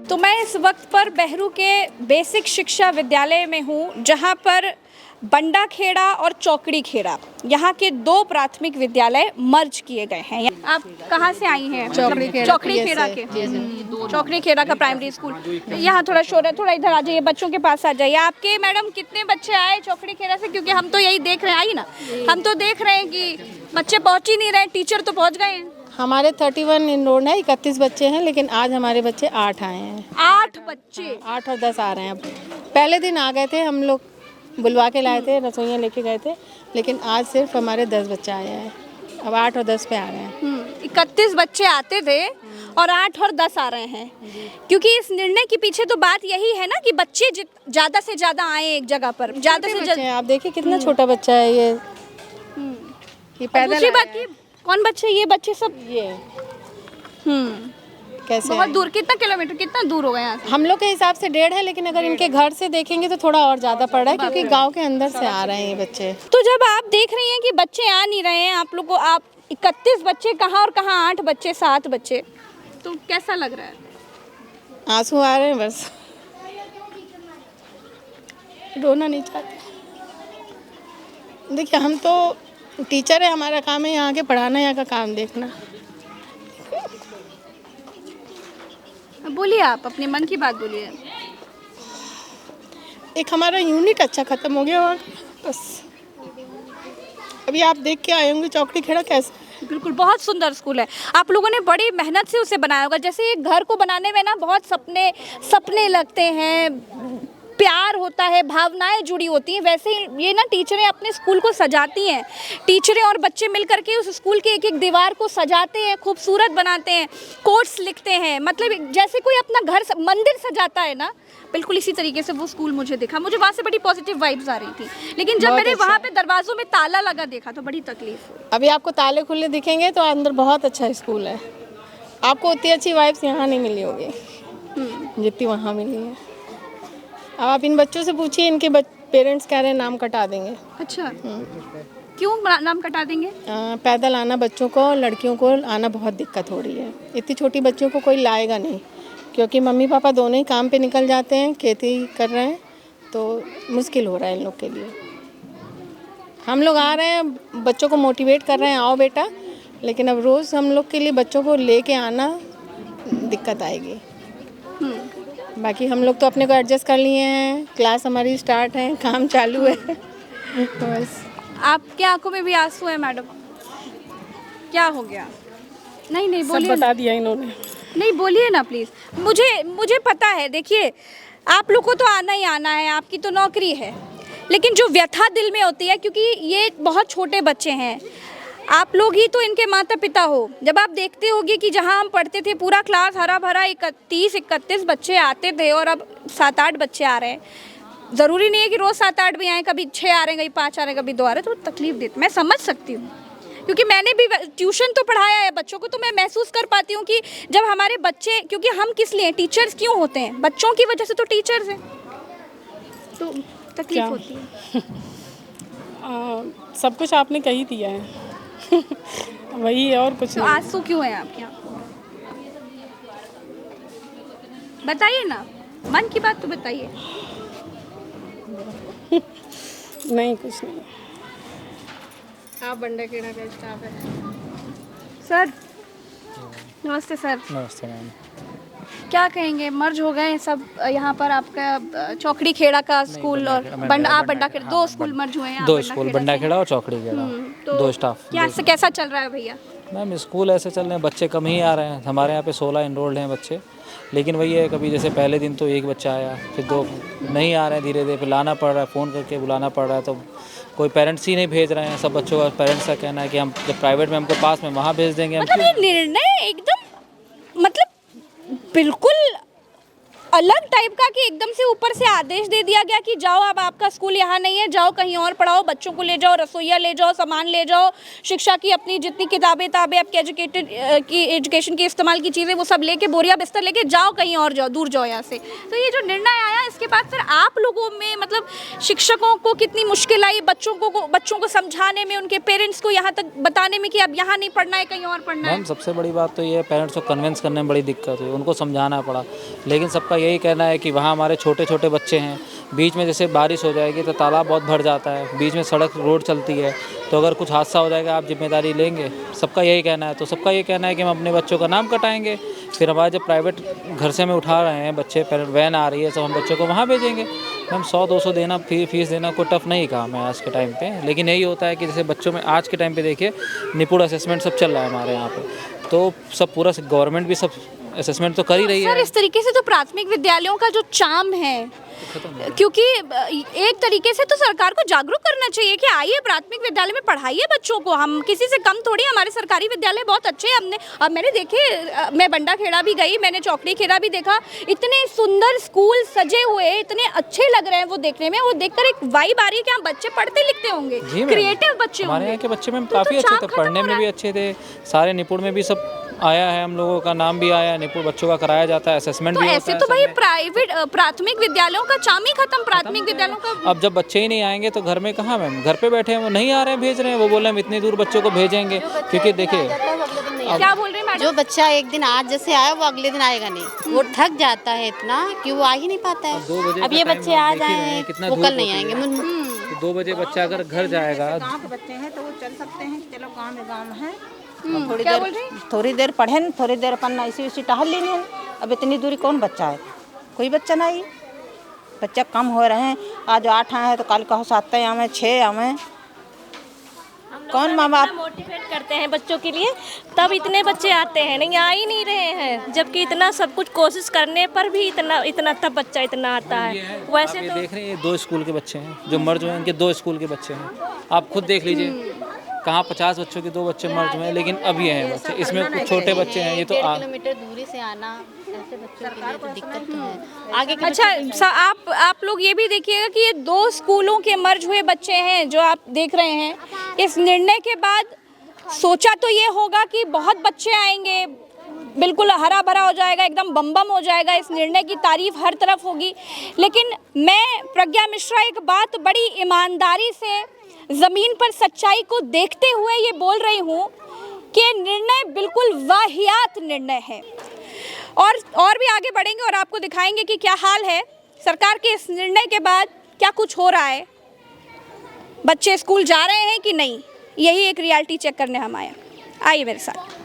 तो मैं इस वक्त पर बेहरू के बेसिक शिक्षा विद्यालय में हूँ, जहाँ पर बंडा खेड़ा और चौकड़ी खेड़ा यहाँ के दो प्राथमिक विद्यालय मर्ज किए गए हैं। आप कहाँ से आई हैं? चौकड़ी खेड़ा के। चौकड़ी खेड़ा का प्राइमरी स्कूल। यहाँ थोड़ा शोर है, थोड़ा इधर आ जाइए, बच्चों के पास आ जाइए। आपके मैडम कितने बच्चे आए चौकड़ी खेड़ा से? क्योंकि हम तो यही देख रहे हैं, आई ना, हम तो देख रहे हैं कि बच्चे पहुँच ही नहीं रहे, टीचर तो पहुँच गए हैं। हमारे 31 इनरोल्ड है, 31 बच्चे हैं, लेकिन आज हमारे बच्चे 8 आए हैं। 8 बच्चे? 8 और 10 आ रहे हैं। अब पहले दिन आ गए थे, हम लोग बुलवा के लाए थे, रसोइयाँ लेके गए थे, लेकिन आज सिर्फ हमारे 10 बच्चे आए हैं। अब 8 और 10 पे आ रहे हैं। 31 बच्चे आते थे और 8 और 10 आ रहे हैं, क्योंकि इस निर्णय के पीछे तो बात यही है ना कि बच्चे ज़्यादा से ज़्यादा आए एक जगह पर, ज़्यादा से ज़्यादा। आप देखिए कितना छोटा बच्चा है ये पैदल। दूसरी बात की, कौन बच्चे? ये बच्चे सब ये कैसे बहुत दूर, कितना किलोमीटर, कितना दूर हो गया यहाँ से? हम लोग के हिसाब से 1.5 है, लेकिन अगर इनके घर से देखेंगे तो थोड़ा और ज़्यादा पड़ रहा है, क्योंकि गांव के अंदर से आ रहे हैं ये बच्चे। तो जब आप देख रही हैं कि बच्चे आ नहीं रहे हैं, आप लोग को, आप 31 बच्चे कहाँ और कहाँ, 8 बच्चे, 7 बच्चे, तो कैसा लग रहा है? आंसू आ रहे हैं, बस रोना नहीं चाहते। देखिए, हम तो टीचर है, हमारा काम है यहाँ के पढ़ाना, यहाँ का काम देखना। बोलिए, आप अपने मन की बात बोलिए। एक हमारा यूनिट अच्छा ख़त्म हो गया और बस अभी आप देख के आए होंगे चौकड़ी खेड़ा कैसा। बिल्कुल, बहुत सुंदर स्कूल है। आप लोगों ने बड़ी मेहनत से उसे बनाया होगा। जैसे एक घर को बनाने में ना बहुत सपने लगते हैं, प्यार होता है, भावनाएं जुड़ी होती हैं, वैसे ही ये ना टीचरें अपने स्कूल को सजाती हैं। टीचरें और बच्चे मिल करके उस स्कूल के एक एक दीवार को सजाते हैं, खूबसूरत बनाते हैं, कोट्स लिखते हैं। मतलब जैसे कोई अपना घर मंदिर सजाता है ना, बिल्कुल इसी तरीके से वो स्कूल मुझे दिखा। मुझे वहाँ से बड़ी पॉजिटिव वाइब्स आ रही थी, लेकिन जब मैंने वहाँ पे दरवाजों में ताला लगा देखा तो बड़ी तकलीफ हुई। अभी आपको ताले खुले दिखेंगे तो अंदर बहुत अच्छा स्कूल है। आपको उतनी अच्छी वाइब्स यहाँ नहीं मिली होगी जितनी वहाँ मिली है। अब आप इन बच्चों से पूछिए, इनके पेरेंट्स कह रहे हैं नाम कटा देंगे। अच्छा, क्यों नाम कटा देंगे? पैदल आना बच्चों को, लड़कियों को आना बहुत दिक्कत हो रही है। इतनी छोटी बच्चियों को कोई लाएगा नहीं, क्योंकि मम्मी पापा दोनों ही काम पे निकल जाते हैं, खेती कर रहे हैं, तो मुश्किल हो रहा है इन लोग के लिए। हम लोग आ रहे हैं, बच्चों को मोटिवेट कर रहे हैं, आओ बेटा, लेकिन अब रोज़ हम लोग के लिए बच्चों को लेके आना दिक्कत आएगी। बाकी हम लोग तो अपने को एडजस्ट कर लिए हैं, क्लास हमारी स्टार्ट है, काम चालू है। बस। आपके आंखों में भी आंसू है मैडम, क्या हो गया? नहीं बोलिए, सब बता दिया इन्होंने। नहीं बोलिए ना प्लीज़। मुझे पता है, देखिए आप लोग को तो आना ही आना है, आपकी तो नौकरी है, लेकिन जो व्यथा दिल में होती है, क्योंकि ये बहुत छोटे बच्चे हैं, आप लोग ही तो इनके माता पिता हो। जब आप देखते होगे कि जहाँ हम पढ़ते थे पूरा क्लास हरा भरा 31 बच्चे आते थे और अब 7-8 बच्चे आ रहे हैं। ज़रूरी नहीं है कि रोज़ 7-8 भी आए, कभी 6 आ रहे हैं, कभी 5 आ रहे हैं, कभी 2 आ रहे हैं, तो तकलीफ देते। मैं समझ सकती हूँ, क्योंकि मैंने भी ट्यूशन तो पढ़ाया है बच्चों को, तो मैं महसूस कर पाती हूँ कि जब हमारे बच्चे, क्योंकि हम किस लिए टीचर्स क्यों होते हैं? बच्चों की वजह से तो टीचर्स हैं, तो तकलीफ होती है। सब कुछ आपने कही दिया है। वही है और कुछ तो आंसू क्यों है आपके यहाँ? बताइए ना, मन की बात तो बताइए। नहीं, कुछ नहीं। आप बंडा खेड़ा का स्टाफ है। सर नमस्ते। सर नमस्ते मैम। क्या कहेंगे, मर्ज हो गए सब यहाँ पर? आपका चौकड़ी खेड़ा का स्कूल और बंडा खेड़ा, दो स्कूल मर्ज हुए हैं। 2 स्कूल, बंडा खेड़ा और चौकड़ी खेड़ा, तो 2 स्टाफ। कैसा चल रहा है भैया? मैम स्कूल ऐसे चल रहे हैं, बच्चे कम ही आ रहे हैं। हमारे यहाँ पे 16 इनरोल्ड हैं बच्चे, लेकिन वही है, कभी जैसे पहले दिन तो 1 बच्चा आया, फिर 2 नहीं आ रहे हैं, धीरे धीरे फिर लाना पड़ रहा है, फ़ोन करके बुलाना पड़ रहा है, तो कोई पेरेंट्स ही नहीं भेज रहे हैं। सब बच्चों का पेरेंट्स का कहना है कि हम जब प्राइवेट में हमको पास में वहाँ भेज देंगे। मतलब ये निर्णय एकदम, मतलब बिल्कुल अलग टाइप का कि एकदम से ऊपर से आदेश दे दिया गया कि जाओ, अब आपका स्कूल यहाँ नहीं है, जाओ कहीं और पढ़ाओ, बच्चों को ले जाओ, रसोइया ले जाओ, सामान ले जाओ, शिक्षा की अपनी जितनी किताबें आपके एजुकेशन की इस्तेमाल की चीज़ें वो सब लेके, बोरिया बिस्तर लेके जाओ, कहीं और जाओ, दूर जाओ यहाँ से। तो ये जो निर्णय आया, इसके बाद फिर आप लोगों में मतलब शिक्षकों को कितनी मुश्किल आई बच्चों को समझाने में, उनके पेरेंट्स को यहाँ तक बताने में कि अब यहाँ नहीं पढ़ना है, कहीं और पढ़ना है? मैम सबसे बड़ी बात तो ये है, पेरेंट्स को कन्विंस करने में बड़ी दिक्कत हुई, उनको समझाना पड़ा। लेकिन सबका यही कहना है कि वहाँ हमारे छोटे छोटे बच्चे हैं, बीच में जैसे बारिश हो जाएगी तो तालाब बहुत भर जाता है, बीच में सड़क रोड चलती है, तो अगर कुछ हादसा हो जाएगा आप जिम्मेदारी लेंगे? सबका यही कहना है। तो सबका ये कहना है कि हम अपने बच्चों का नाम कटाएंगे, फिर हमारे जब प्राइवेट घर से हमें उठा रहे हैं बच्चे, वैन आ रही है, सब हम बच्चों को वहाँ भेजेंगे। हम 100-200 देना, फीस देना कोई टफ नहीं काम है आज के टाइम पे। लेकिन यही होता है कि जैसे बच्चों में आज के टाइम पे देखिए निपुण असेसमेंट सब चल रहा है हमारे यहाँ पे, तो सब पूरा गवर्नमेंट भी सब असेसमेंट तो कर ही रही है। सर, इस तरीके से तो प्राथमिक विद्यालयों का जो चार्म है, क्योंकि एक तरीके से तो सरकार को जागरूक करना चाहिए कि आइए प्राथमिक विद्यालय में पढ़ाइए बच्चों को, हम किसी से कम थोड़ी, हमारे सरकारी विद्यालय बहुत अच्छे हैं। अब मैंने देखे, मैं बंडा खेड़ा भी गई, मैंने चौकड़ी खेड़ा भी देखा, इतने सुंदर स्कूल सजे हुए, इतने अच्छे लग रहे हैं वो देखने में, वो देखकर एक वाइब आ रही है कि हम बच्चे पढ़ते लिखते होंगे, क्रिएटिव बच्चे हमारे यहाँ के बच्चे में काफ़ी अच्छे थे, पढ़ने में भी अच्छे थे, सारे निपुण में भी सब आया है, हम लोगों का नाम भी आया, निपुण बच्चों का कराया जाता है, असेसमेंट भी होता है। ऐसे तो भाई प्राथमिक विद्यालयों का चार्म ही खत्म, प्राथमिक विद्यालयों का। अब जब बच्चे ही नहीं आएंगे तो घर में कहाँ मैम, घर पे बैठे हैं, वो नहीं आ रहे हैं, भेज रहे हैं, वो बोल रहे हैं हम इतनी दूर बच्चों को भेजेंगे, क्योंकि देखिए क्या बोल रहे हैं मैडम? जो बच्चा एक दिन आज जैसे आया वो अगले दिन आएगा नहीं, वो थक जाता है इतना कि वो आ ही नहीं पाता है। 2 बजे अब ये का बच्चे टाइम आ आप देख ही रहे जाए हैं, कितना वो धूप कल नहीं होती आएंगे। है। 2 बजे बच्चा अगर घर जाएगा, गांव के बच्चे हैं तो वो चल सकते हैं, चलो गांव है, क्या बोल रहे हैं? थोड़ी देर पढ़े, थोड़ी देर अपन ऐसी वैसी टहल लेने। अब इतनी दूरी कौन बच्चा है, कोई बच्चा नहीं, बच्चा कम हो रहे हैं, आज 8 आए हैं तो कल कहो 7 आवे, 6 आवे। कौन माँ बाप मोटिवेट करते हैं बच्चों के लिए, तब इतने बच्चे आते हैं, नहीं आ ही नहीं रहे हैं, जबकि इतना सब कुछ कोशिश करने पर भी इतना तब बच्चा इतना आता है। वैसे आप ये तो देख रहे हैं, ये 2 स्कूल के बच्चे हैं जो मर्ज हुए हैं, इनके 2 स्कूल के बच्चे हैं, आप खुद देख लीजिए, कहाँ 50 बच्चों के 2 बच्चे मर्ज हुए हैं, लेकिन अब ये हैं बच्चे, इसमें कुछ छोटे बच्चे हैं, ये तो 1.5 किलोमीटर दूरी से आना ऐसे बच्चों के लिए तो दिक्कत तो है। आगे के अच्छा, आप लोग ये भी देखिएगा कि ये 2 स्कूलों के मर्ज हुए बच्चे हैं जो आप देख रहे हैं। इस निर्णय के बाद सोचा तो ये होगा कि बहुत बच्चे आएंगे, बिल्कुल हरा भरा हो जाएगा, एकदम बम बम हो जाएगा, इस निर्णय की तारीफ हर तरफ होगी। लेकिन मैं प्रज्ञा मिश्रा एक बात बड़ी ईमानदारी से ज़मीन पर सच्चाई को देखते हुए ये बोल रही हूँ कि निर्णय बिल्कुल वाहियात निर्णय है। और भी आगे बढ़ेंगे और आपको दिखाएंगे कि क्या हाल है सरकार के इस निर्णय के बाद, क्या कुछ हो रहा है, बच्चे स्कूल जा रहे हैं कि नहीं, यही एक रियलिटी चेक करने हम आए। आइए मेरे साथ।